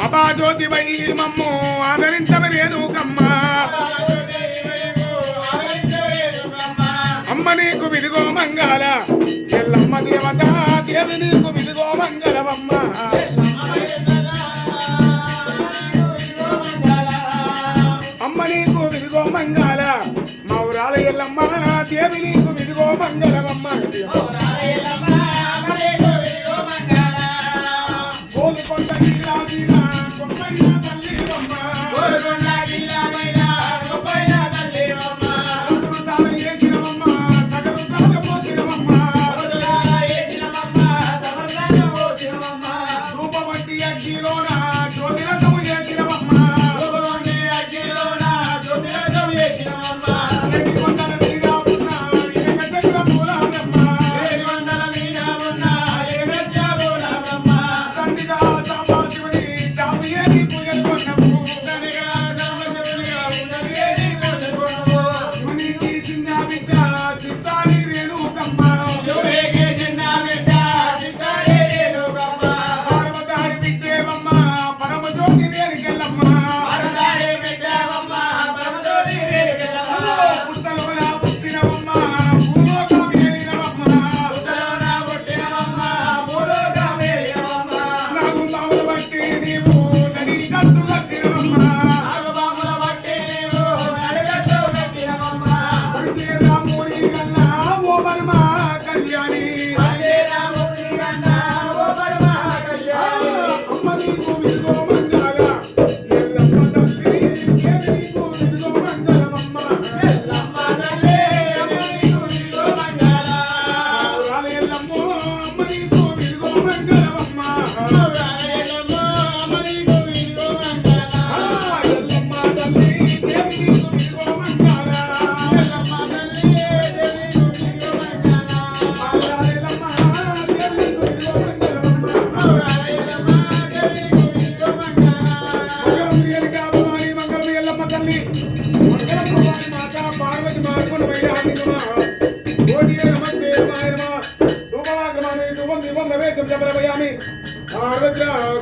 అపాజ్యోతి why మమ్ము ఆదరించవ రేణుకమ్మ అమ్మ నీకు విదిగో మంగళ ఎల్లమ్మ దేవత దేవి నీకు విదిగో మంగళమమ్మ అమ్మ నీకు విదిగో మంగళ మౌరాల ఎల్లమ్మ దేవి నీకు విదిగో మంగళమమ్మ గోలుకొండ జిల్లా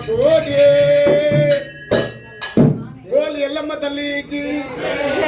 కోటి